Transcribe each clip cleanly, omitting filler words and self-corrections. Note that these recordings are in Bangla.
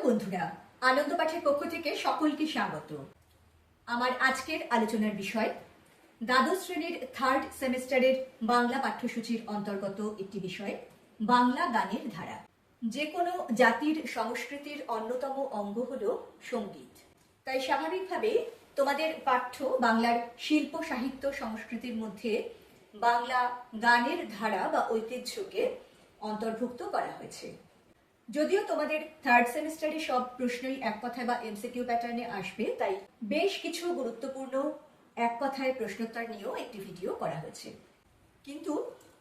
হ্যালো বন্ধুরা, আনন্দ পাঠের পক্ষ থেকে সকলকে স্বাগত। আমার আজকের আলোচনার বিষয় দ্বাদশ শ্রেণীর থার্ড সেমিস্টারের বাংলা পাঠ্যসূচির অন্তর্গত একটি বিষয়, বাংলা গানের ধারা। যে কোনো জাতির সংস্কৃতির অন্যতম অঙ্গ হল সঙ্গীত। তাই স্বাভাবিকভাবে তোমাদের পাঠ্য বাংলার শিল্প সাহিত্য সংস্কৃতির মধ্যে বাংলা গানের ধারা বা ঐতিহ্যকে অন্তর্ভুক্ত করা হয়েছে। যদিও তোমাদের থার্ড সেমিস্টারে সব প্রশ্নই এক কথায় বা এমসিকিউ প্যাটার্নে আসবে, তাই বেশ কিছু গুরুত্বপূর্ণ এক কথায় প্রশ্নোত্তর নিয়েও একটি ভিডিও করা হয়েছে। কিন্তু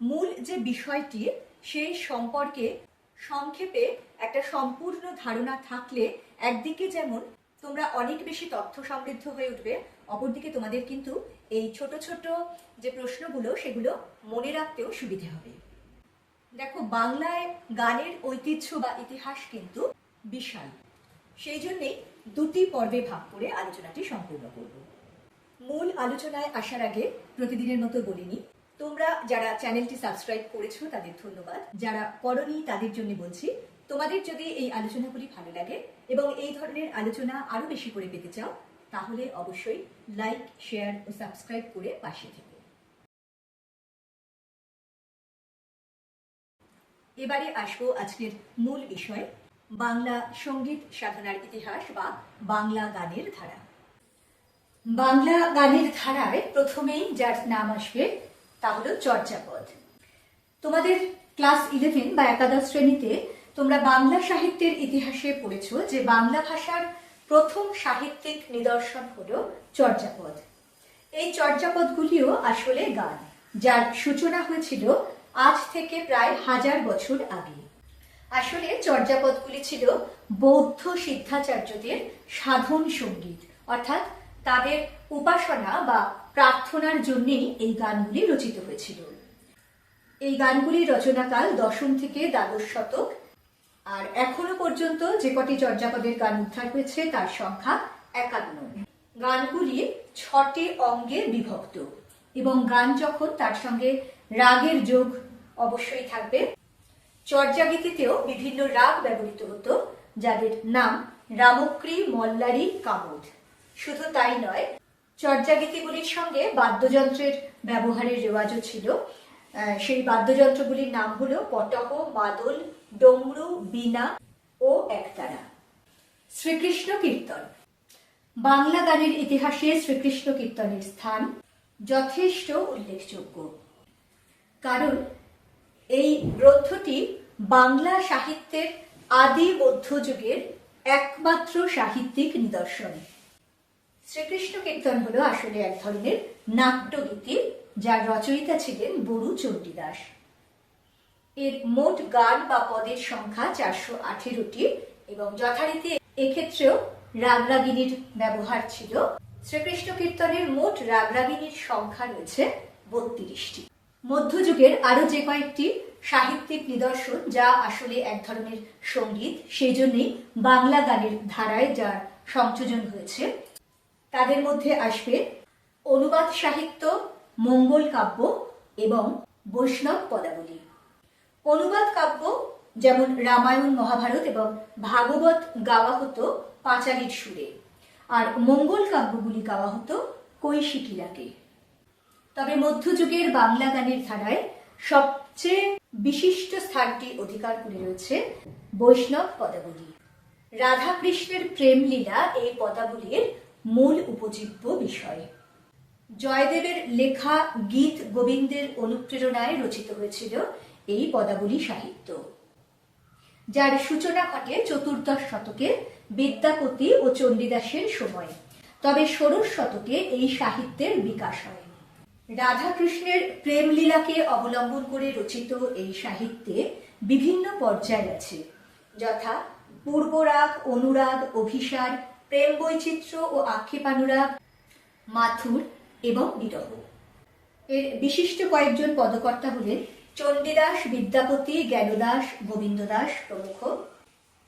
মূল যে বিষয়টি সেই সম্পর্কে সংক্ষেপে একটা সম্পূর্ণ ধারণা থাকলে একদিকে যেমন তোমরা অনেক বেশি তথ্য সমৃদ্ধ হয়ে উঠবে, অপরদিকে তোমাদের কিন্তু এই ছোট ছোট যে প্রশ্নগুলো সেগুলো মনে রাখতেও সুবিধে হবে। দেখো, বাংলায় গানের ঐতিহ্য বা ইতিহাস কিন্তু বিশাল। সেই জন্যেই দুটি পর্বে ভাগ করে আলোচনাটি সম্পূর্ণ করব। মূল আলোচনায় আসার আগে প্রতিদিনের মতো বলিনি, তোমরা যারা চ্যানেলটি সাবস্ক্রাইব করেছো তাদের ধন্যবাদ, যারা করনি তাদের জন্য বলছি, তোমাদের যদি এই আলোচনাগুলি ভালো লাগে এবং এই ধরনের আলোচনা আরো বেশি করে পেতে চাও তাহলে অবশ্যই লাইক, শেয়ার ও সাবস্ক্রাইব করে পাশে থেকো। এবারে আসবো আজকের মূল বিষয়, বাংলা সঙ্গীত সাধনার ইতিহাস বা বাংলা গানের ধারা। বাংলা গানের ধারায় প্রথমেই যার নাম আসবে তা হলো চর্যাপদ। তোমাদের ক্লাস 11 বা একাদশ শ্রেণীতে তোমরা বাংলা সাহিত্যের ইতিহাসে পড়েছো যে বাংলা ভাষার প্রথম সাহিত্যিক নিদর্শন হলো চর্যাপদ। এই চর্যাপদগুলিও আসলে গান, যার সূচনা হয়েছিল আজ থেকে প্রায় 1000 বছর আগে। আসলে চর্যাপদগুলি ছিল বৌদ্ধ সিদ্ধাচার্যদের সাধন সঙ্গীত, অর্থাৎ তাদের উপাসনা বা প্রার্থনার জন্যই এই গানগুলি রচিত হয়েছিল। এই গানগুলির রচনাকাল 10ম থেকে দ্বাদশ শতক, আর এখনো পর্যন্ত যে কটি চর্যাপদের গান উদ্ধার হয়েছে তার সংখ্যা 51। গানগুলি 6টি অঙ্গে বিভক্ত এবং গান যখন তার সঙ্গে রাগের যোগ অবশ্যই থাকবে। চর্যাগীতিতেও বিভিন্ন রাগ ব্যবহৃত হতো, যাদের নাম রামক্রী, মল্লারি, কামোদ। শুধু তাই নয়, চর্যাগীতিগুলির সঙ্গে বাদ্যযন্ত্রের ব্যবহারের রেওয়াজও ছিল। সেই বাদ্যযন্ত্রগুলির নাম হলো পটহ, মাদল, ডমরু, বীণা ও একতারা। শ্রীকৃষ্ণ কীর্তন। বাংলা গানের ইতিহাসে শ্রীকৃষ্ণ কীর্তনের স্থান যথেষ্ট উল্লেখযোগ্য, কারণ এই গ্রন্থটি বাংলা সাহিত্যের আদি মধ্যযুগের একমাত্র সাহিত্যিক নিদর্শন। শ্রীকৃষ্ণ কীর্তন হলো আসলে এক ধরনের নাট্যগীতি, যার রচয়িতা ছিলেন বড়ু চণ্ডীদাস। এর মোট গান বা পদের সংখ্যা 418টি এবং যথারীতি এক্ষেত্রেও রাগরাগিনীর ব্যবহার ছিল। শ্রীকৃষ্ণ কীর্তনের মোট রাগরাগিনীর সংখ্যা রয়েছে 32টি। মধ্যযুগের আরো যে কয়েকটি সাহিত্যিক নিদর্শন যা আসলে এক ধরনের সঙ্গীত, সেই জন্যই বাংলা গানের ধারায় যার সংযোজন হয়েছে, তাদের মধ্যে আসবে অনুবাদ সাহিত্য, মঙ্গল কাব্য এবং বৈষ্ণব পদাবলী। অনুবাদ কাব্য যেমন রামায়ণ, মহাভারত এবং ভাগবত গাওয়া হতো পাঁচালীর সুরে, আর মঙ্গল কাব্যগুলি গাওয়া হতো কৈশিকী রাগে। তবে মধ্যযুগের বাংলা গানের ধারায় সবচেয়ে বিশিষ্ট স্থানটি অধিকার করে রয়েছে বৈষ্ণব পদাবলী। রাধাকৃষ্ণের প্রেম লীলা এই পদাবলীর মূল উপজীব্য বিষয়। জয়দেবের লেখা গীত গোবিন্দের অনুপ্রেরণায় রচিত হয়েছিল এই পদাবলী সাহিত্য, যার সূচনা ঘটে 14দশ শতকে বিদ্যাপতি ও চণ্ডীদাসের সময়। তবে 16শ শতকে এই সাহিত্যের বিকাশ হয়। রাধাকৃষ্ণের প্রেম লীলাকে অবলম্বন করে রচিত এই সাহিত্যে বিভিন্ন পর্যায় আছে, যথা পূর্বরাগ, অনুরাগ, অভিসার, প্রেম বৈচিত্র্য ও আক্ষেপানুরাগ, মাথুর এবং বিরহ। এর বিশিষ্ট কয়েকজন পদকর্তা হলেন চণ্ডীদাস, বিদ্যাপতি, জ্ঞানদাস, গোবিন্দ দাস প্রমুখ।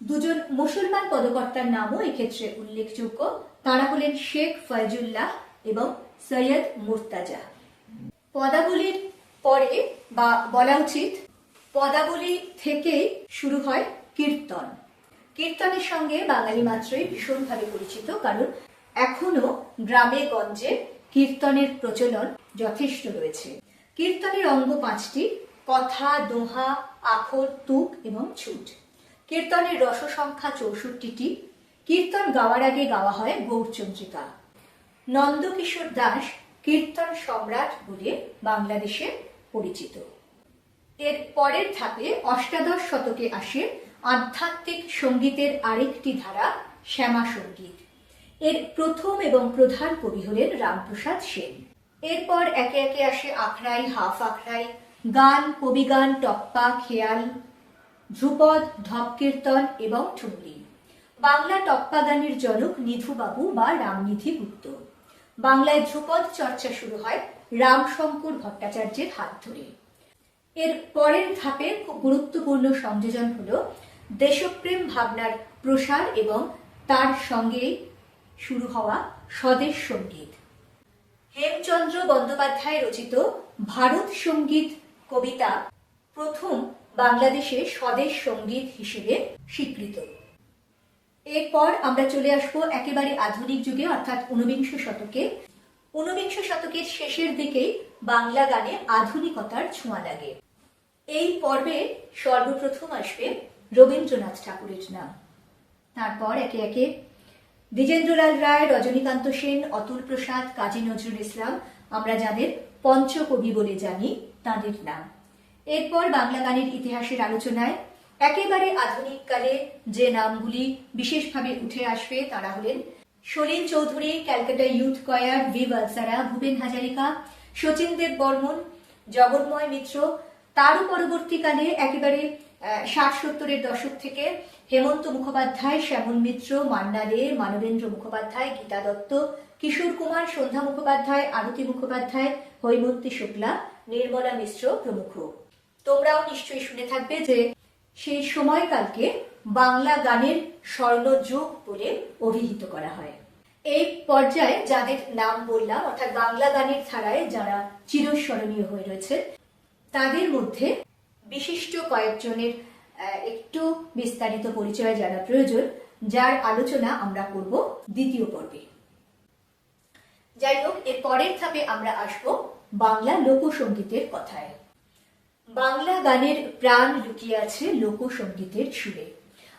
দুজন মুসলমান পদকর্তার নামও এক্ষেত্রে উল্লেখযোগ্য, তারা হলেন শেখ ফয়জুল্লাহ এবং সৈয়দ মুর্তাজা। পদাবলীর পরে, বা বলা উচিত পদাবলী থেকেই শুরু হয় কীর্তন। কীর্তনের সঙ্গে বাঙালি মাত্রই ভীষণভাবে পরিচিত, কারণ এখনো গ্রামে গঞ্জে কীর্তনের প্রচলন যথেষ্ট রয়েছে। কীর্তনের অঙ্গ 5টি: কথা, দোহা, আখর, তুক এবং ছুট। কীর্তনের রস সংখ্যা 64টি। কীর্তন গাওয়ার আগে গাওয়া হয় গৌরচন্দ্রিকা। নন্দকিশোর দাস কীর্তন সম্রাট বলে বাংলাদেশে পরিচিত। এর পরের ধাপে অষ্টাদশ শতকে আসে আধ্যাত্মিক সঙ্গীতের আরেকটি ধারা, শ্যামা সঙ্গীত। এর প্রথম এবং প্রধান কবি হলেন রামপ্রসাদ সেন। এরপর একে একে আসে আখড়াই, হাফ আখড়াই, গান, কবিগান, টপ্পা, খেয়াল, ধ্রুপদ, ঢপ কীর্তন এবং ঠুমরি। বাংলা টপ্পা গানের জনক নিধুবাবু বা রামনিধি গুপ্ত। বাংলায় ধ্রুপদ চর্চা শুরু হয় রামশঙ্কর ভট্টাচার্যের হাত ধরে। এর পরের ধাপে খুব গুরুত্বপূর্ণ সংযোজন হলো দেশপ্রেম ভাবনার প্রসার এবং তার সঙ্গে শুরু হওয়া স্বদেশ সঙ্গীত। হেমচন্দ্র বন্দ্যোপাধ্যায় রচিত ভারত সঙ্গীত কবিতা প্রথম বাংলাদেশে স্বদেশ সঙ্গীত হিসেবে স্বীকৃত। এরপর আমরা চলে আসবো একেবারে আধুনিক যুগে, অর্থাৎ ঊনবিংশ শতকে। ঊনবিংশ শতকের শেষের দিকেই বাংলা গানে আধুনিকতার ছোঁয়া লাগে। এই পর্বে সর্বপ্রথম আসবে রবীন্দ্রনাথ ঠাকুরের নাম। তারপর একে একে দ্বিজেন্দ্রলাল রায়, রজনীকান্ত সেন, অতুল প্রসাদ, কাজী নজরুল ইসলাম, আমরা যাদের পঞ্চকবি বলে জানি, তাদের নাম। এরপর বাংলা গানের ইতিহাসের আলোচনায় একেবারে আধুনিক কালে যে নামগুলি বিশেষভাবে উঠে আসবে তারা হলেন Salil Chowdhury, Calcutta youth choir, V Balsara, Bhupen Hazarika, Sachin Dev Burman, Jaganmoy Mitra. তারও পরবর্তীকালে একেবারে 60-70-এর দশক থেকে হেমন্ত মুখোপাধ্যায়, শ্যামল মিত্র, মান্না দে, মানবেন্দ্র মুখোপাধ্যায়, গীতা দত্ত, কিশোর কুমার, সন্ধ্যা মুখোপাধ্যায়, আরতি মুখোপাধ্যায়, হৈমন্তী শুক্লা, নির্মলা মিশ্র প্রমুখ। তোমরাও নিশ্চয়ই শুনে থাকবে যে সেই সময়কালকে বাংলা গানের স্বর্ণযুগ বলে অভিহিত করা হয়। এই পর্যায়ে যাদের নাম বললাম, অর্থাৎ বাংলা গানের ধারায় যারা চিরস্মরণীয় হয়ে রয়েছে, তাদের মধ্যে বিশিষ্ট কয়েকজনের একটু বিস্তারিত পরিচয় জানা প্রয়োজন, যার আলোচনা আমরা করব দ্বিতীয় পর্বে। যাই হোক, এর পরের ধাপে আমরা আসব বাংলা লোকসঙ্গীতের কথায়। বাংলা গানের প্রাণ লুকিয়ে আছে লোকসঙ্গীতের সুরে।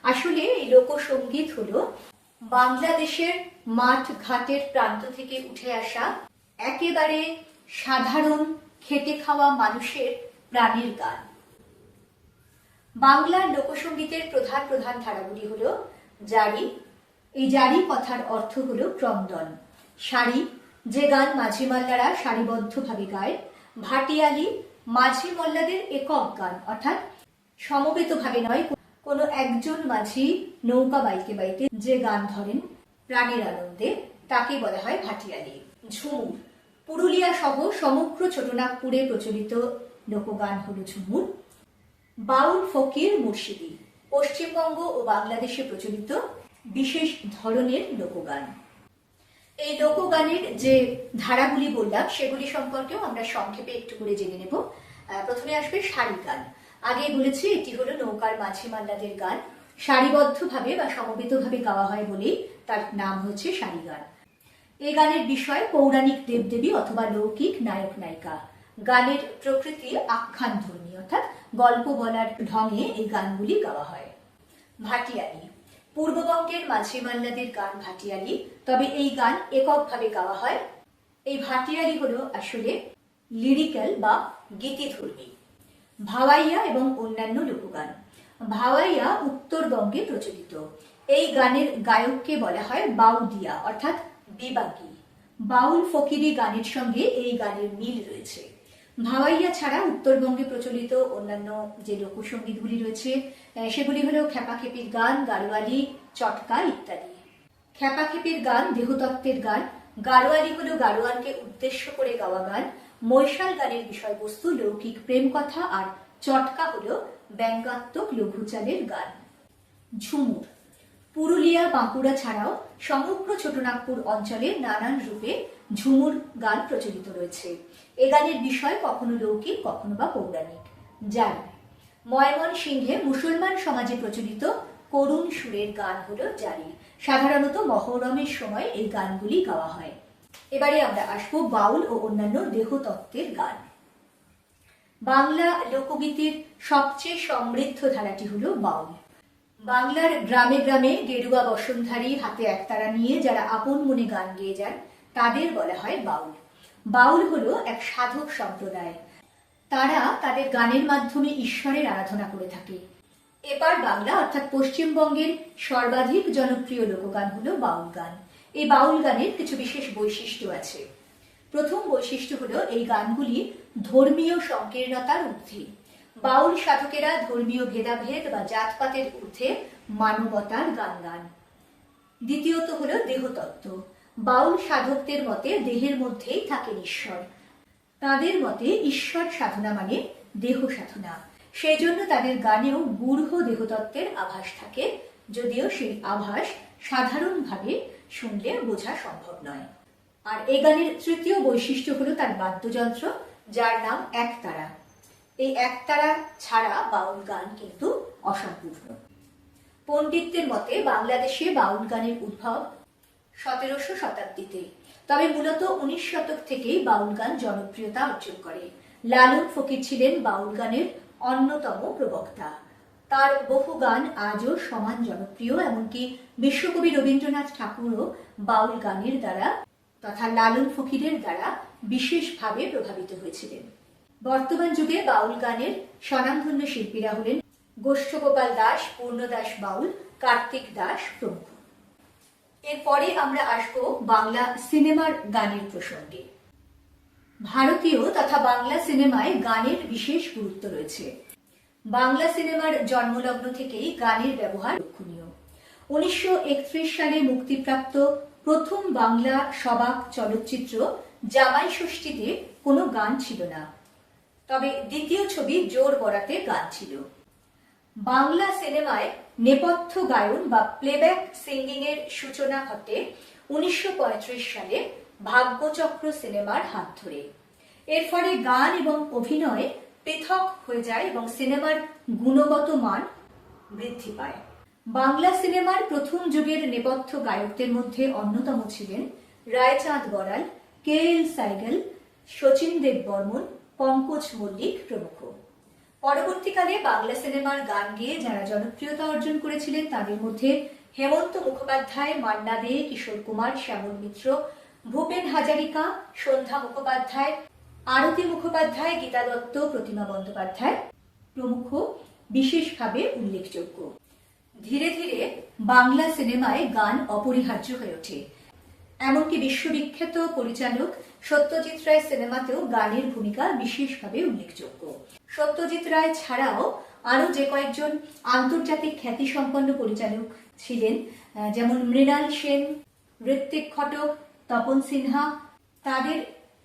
আসলে এই লোকসঙ্গীত হলো বাংলাদেশের মাঠ ঘাটের প্রান্ত থেকে উঠে আসা একেবারে সাধারণ খেটে খাওয়া মানুষের প্রাণের গান। বাংলার লোকসঙ্গীতের প্রধান প্রধান ধারাগুলি হলো জারি। এই জারি কথার অর্থ হলো ক্রন্দন। সারি, যে গান মাঝি মাল্লারা সারিবদ্ধভাবে গায়। ভাটিয়ালি, মাঝি মোল্লাদের একক গান, অর্থাৎ সমবেতভাবে নয়, কোনো একজন মাঝি নৌকা বাইতে বাইতে যে গান ধরেন প্রাণের আনন্দে, তাকে বলা হয় ভাটিয়ালি। ঝুমুর, পুরুলিয়া সহ সমগ্র ছোটনাগপুরে প্রচলিত লোকগান হলো ঝুমুর। বাউল, ফকির, মুর্শিদি, পশ্চিমবঙ্গ ও বাংলাদেশে প্রচলিত বিশেষ ধরনের লোকগান। এই লোকগানের যে ধারাগুলি বললাম সেগুলি সম্পর্কেও আমরা সংক্ষেপে একটু করে জেনে নেব। প্রথমে আসবে সারি গান। আগে বলেছি এটি হলো নৌকার মাঝি মাল্লাদের গান। সারিবদ্ধভাবে বা সমবেতভাবে গাওয়া হয় বলেই তার নাম হচ্ছে সারি গান। এই গানের বিষয় পৌরাণিক দেবদেবী অথবা লৌকিক নায়ক নায়িকা। গানের প্রকৃতি আখ্যান ধর্মী, অর্থাৎ গল্প বলার ঢঙে এই গানগুলি গাওয়া হয়। ভাটিয়ালি, পূর্ববঙ্গের মাঝি মাল্লাদের গান ভাটিয়ালি, তবে এই গান এককভাবে গাওয়া হয়। এই ভাটিয়ালি হলো আসলে লিরিক্যাল বা গীতিধর্মী। ভাওয়াইয়া এবং অন্যান্য লোকগান। ভাওয়াইয়া উত্তরবঙ্গে প্রচলিত। এই গানের গায়ককে বলা হয় বাউদিয়া, অর্থাৎ বিবাগী। বাউল ফকিরি গানের সঙ্গে এই গানের মিল রয়েছে। ভাওয়াইয়া ছাড়া উত্তরবঙ্গে প্রচলিত অন্যান্য যে লোকসঙ্গীতগুলি রয়েছে সেগুলি হলো খেপাখেপির গান, গাড়োয়ালি, চটকা ইত্যাদি। খেপাখেপির গান দেহতত্ত্বের গান। গাড়োয়ালি হলো গাড়োয়ানকে উদ্দেশ্য করে গাওয়া গান। মৈশাল গানের বিষয়বস্তু লৌকিক প্রেম কথা, আর চটকা হলো ব্যঙ্গাত্মক লঘুচালের গান। ঝুমুর, পুরুলিয়া, বাঁকুড়া ছাড়াও সমগ্র ছোটনাগপুর অঞ্চলে নানান রূপে ঝুমুর গান প্রচলিত রয়েছে। এ গানের বিষয় কখনো লৌকিক, কখনো বা পৌরাণিক। জারি, ময়মনসিংহে মুসলমান সমাজে প্রচলিত করুণ সুরের গান হলো জারি। সাধারণত মহরমের সময় এই গানগুলি গাওয়া হয়। এবারে আমরা আসবো বাউল ও অন্যান্য দেহতত্ত্বের গান। বাংলা লোকগীতির সবচেয়ে সমৃদ্ধ ধারাটি হলো বাউল। বাংলার গ্রামে গ্রামে গেরুয়া বসনধারী হাতে একতারা নিয়ে যারা আপন মনে গান গেয়ে যান তাদের বলা হয় বাউল। বাউল হলো এক সাধক সম্প্রদায়। তারা তাদের গানের মাধ্যমে ঈশ্বরের আরাধনা করে থাকে। এপার বাংলা অর্থাৎ পশ্চিমবঙ্গের সর্বাধিক জনপ্রিয় লোকগান হলো বাউল গান। এই বাউল গানের কিছু বিশেষ বৈশিষ্ট্য আছে। প্রথম বৈশিষ্ট্য হলো এই গানগুলি ধর্মীয় সংকীর্ণতার ঊর্ধ্বে। বাউল সাধকেরা ধর্মীয় ভেদাভেদ বা জাতপাতের ঊর্ধ্বে মানবতার গান গান। দ্বিতীয়ত হলো দেহতত্ত্ব। বাউল সাধকদের মতে দেহের মধ্যেই থাকেন ঈশ্বর। তাদের মতে ঈশ্বর সাধনা মানে দেহ সাধনা। সেই জন্য তাদের গানেও গূঢ় দেহতত্ত্বের আভাস থাকে, যদিও সেই আভাস সাধারণভাবে শুনলে বোঝা সম্ভব নয়। আর এই গানের তৃতীয় বৈশিষ্ট্য হলো তার বাদ্যযন্ত্র, যার নাম একতারা। এই একতারা ছাড়া বাউল গান কিন্তু অসম্পূর্ণ। পণ্ডিতদের মতে বাংলাদেশে বাউল গানের উদ্ভব 1700 শতাব্দীতে। তবে মূলত 19 শতক থেকেই বাউল গান জনপ্রিয়তা অর্জন করে। লালন ফকির ছিলেন বাউল গানের অন্যতম প্রবক্তা। তার বহু গান আজও সমান জনপ্রিয়, এমনকি বিশ্বকবি রবীন্দ্রনাথ ঠাকুরও বাউল গানের দ্বারা তথা লালন ফকিরের দ্বারা বিশেষভাবে প্রভাবিত হয়েছিলেন। বর্তমান যুগে বাউল গানের স্বনামধন্য শিল্পীরা হলেন গোষ্ঠগোপাল দাস, পূর্ণদাস বাউল, কার্তিক দাস প্রমুখ। এরপরে আমরা আসবো বাংলা সিনেমার গানের প্রসঙ্গে। ভারতীয় তথা বাংলা সিনেমায় গানের বিশেষ গুরুত্ব রয়েছে। বাংলা সিনেমার জন্মলগ্ন থেকেই গানের ব্যবহার লক্ষণীয়। 1931 সালে মুক্তিপ্রাপ্ত প্রথম বাংলা সবাক চলচ্চিত্র জামাই ষষ্ঠীতে কোনো গান ছিল না, তবে দ্বিতীয় ছবি জোর বরাতে গান ছিল। বাংলা সিনেমায় নেপথ্য গায়ন বা প্লেব্যাক সিঙ্গিং এর সূচনা ঘটে 1935 সালে ভাগ্যচক্র সিনেমার হাত ধরে। এর ফলে গান এবং অভিনয় পৃথক হয়ে যায় এবং সিনেমার গুণগত মান বৃদ্ধি পায়। বাংলা সিনেমার প্রথম যুগের নেপথ্য গায়কদের মধ্যে অন্যতম ছিলেন রায়চাঁদ বড়াল, কে.এল. সাইগল, শচীন দেব বর্মন, পঙ্কজ মল্লিক প্রমুখ। পরবর্তীকালে বাংলা সিনেমার গান গেয়ে যারা জনপ্রিয়তা অর্জন করেছিলেন তাদের মধ্যে হেমন্ত মুখোপাধ্যায়, মান্না দে, কিশোর কুমার, শ্যামল মিত্র, ভূপেন হাজারিকা, সন্ধ্যা মুখোপাধ্যায়, আরতি মুখোপাধ্যায়, গীতা দত্ত, প্রতিমা বন্দ্যোপাধ্যায় প্রমুখ বিশেষভাবে উল্লেখযোগ্য। ধীরে ধীরে বাংলা সিনেমায় গান অপরিহার্য হয়ে ওঠে। এমনকি বিশ্ববিখ্যাত পরিচালক সত্যজিৎ রায় সিনেমাতেও গানের ভূমিকা বিশেষভাবে উল্লেখযোগ্য। সত্যজিৎ রায় ছাড়াও আরো যে কয়েকজন আন্তর্জাতিক খ্যাতিসম্পন্ন পরিচালক ছিলেন, যেমন মৃণাল সেন, ঋত্বিক ঘটক, তপন সিনহা, তাদের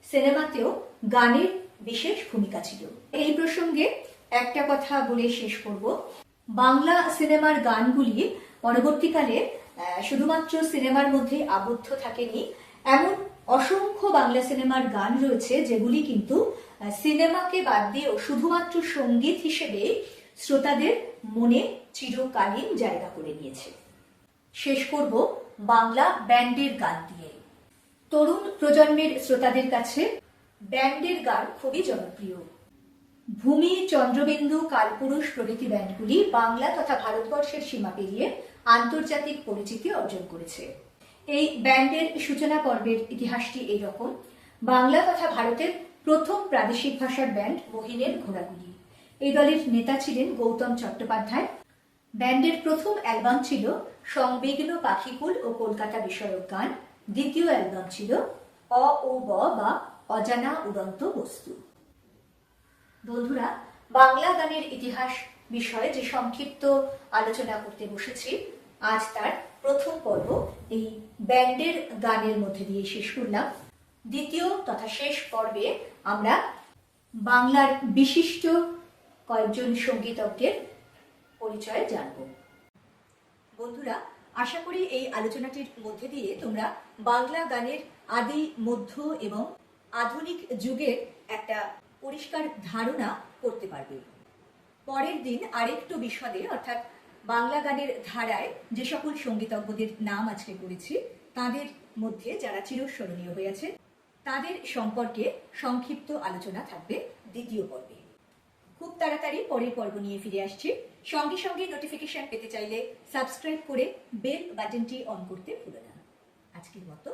সিনেমাতেও গানের বিশেষ ভূমিকা ছিল। এই প্রসঙ্গে একটা কথা বলে শেষ করব। বাংলা সিনেমার গানগুলি পরবর্তীকালে শুধুমাত্র সিনেমার মধ্যে আবদ্ধ থাকেনি, এমন অসংখ্য বাংলা সিনেমার গান রয়েছে যেগুলি কিন্তু সিনেমাকে বাদ দিয়েও শুধুমাত্র সঙ্গীত হিসেবে শ্রোতাদের মনে চিরকালীন জায়গা করে নিয়েছে। শেষ করব বাংলা ব্যান্ডের গান দিয়ে। তরুণ প্রজন্মের শ্রোতাদের কাছে ব্যান্ডের গান খুবই জনপ্রিয়। ভূমি, চন্দ্রবিন্দু, কালপুরুষ প্রভৃতি ব্যান্ডগুলি বাংলা তথা ভারতবর্ষের সীমা পেরিয়ে আন্তর্জাতিক পরিচিতি অর্জন করেছে। এই ব্যান্ডের সূচনা পর্বের ইতিহাসটি এইরকম। বাংলা তথা ভারতের প্রথম প্রাদেশিক ভাষার ব্যান্ড মহিনের ঘোড়াগুলি। এই দলের নেতা ছিলেন গৌতম চট্টোপাধ্যায়। ব্যান্ডের প্রথম অ্যালবাম ছিল সংবিঘ্ন পাখিকুল ও কলকাতা বিষয়ক গান। দ্বিতীয় অ্যালবাম ছিল অ ও ব বা অজানা উড়ন্ত বস্তু। বন্ধুরা, বাংলা গানের ইতিহাস বিষয়ে যে সংক্ষিপ্ত আলোচনা করতে বসেছি, আজ তার প্রথম পর্ব এই ব্যান্ডের গানের মধ্যে দিয়ে শেষ করলাম। দ্বিতীয় তথা শেষ পর্বে আমরা বাংলার বিশিষ্ট কয়েকজন সঙ্গীতজ্ঞের পরিচয় জানব। বন্ধুরা, আশা করি এই আলোচনাটির মধ্যে দিয়ে তোমরা বাংলা গানের আদি, মধ্য এবং আধুনিক যুগের একটা পরিষ্কার ধারণা করতে পারবে। পরের দিন আরেকটু বিশদে অর্থাৎ বাংলা গানের ধারায় যে সকল সঙ্গীতজ্ঞদের নাম আজকে করেছি তাদের মধ্যে যারা চিরস্মরণীয় হয়ে আছে তাদের সম্পর্কে সংক্ষিপ্ত আলোচনা থাকবে দ্বিতীয় পর্বে। খুব তাড়াতাড়ি পরের পর্ব নিয়ে ফিরে আসছি। সঙ্গে সঙ্গে নোটিফিকেশন পেতে চাইলে সাবস্ক্রাইব করে বেল বাটনটি অন করতে ভুলো না। আজকের মতো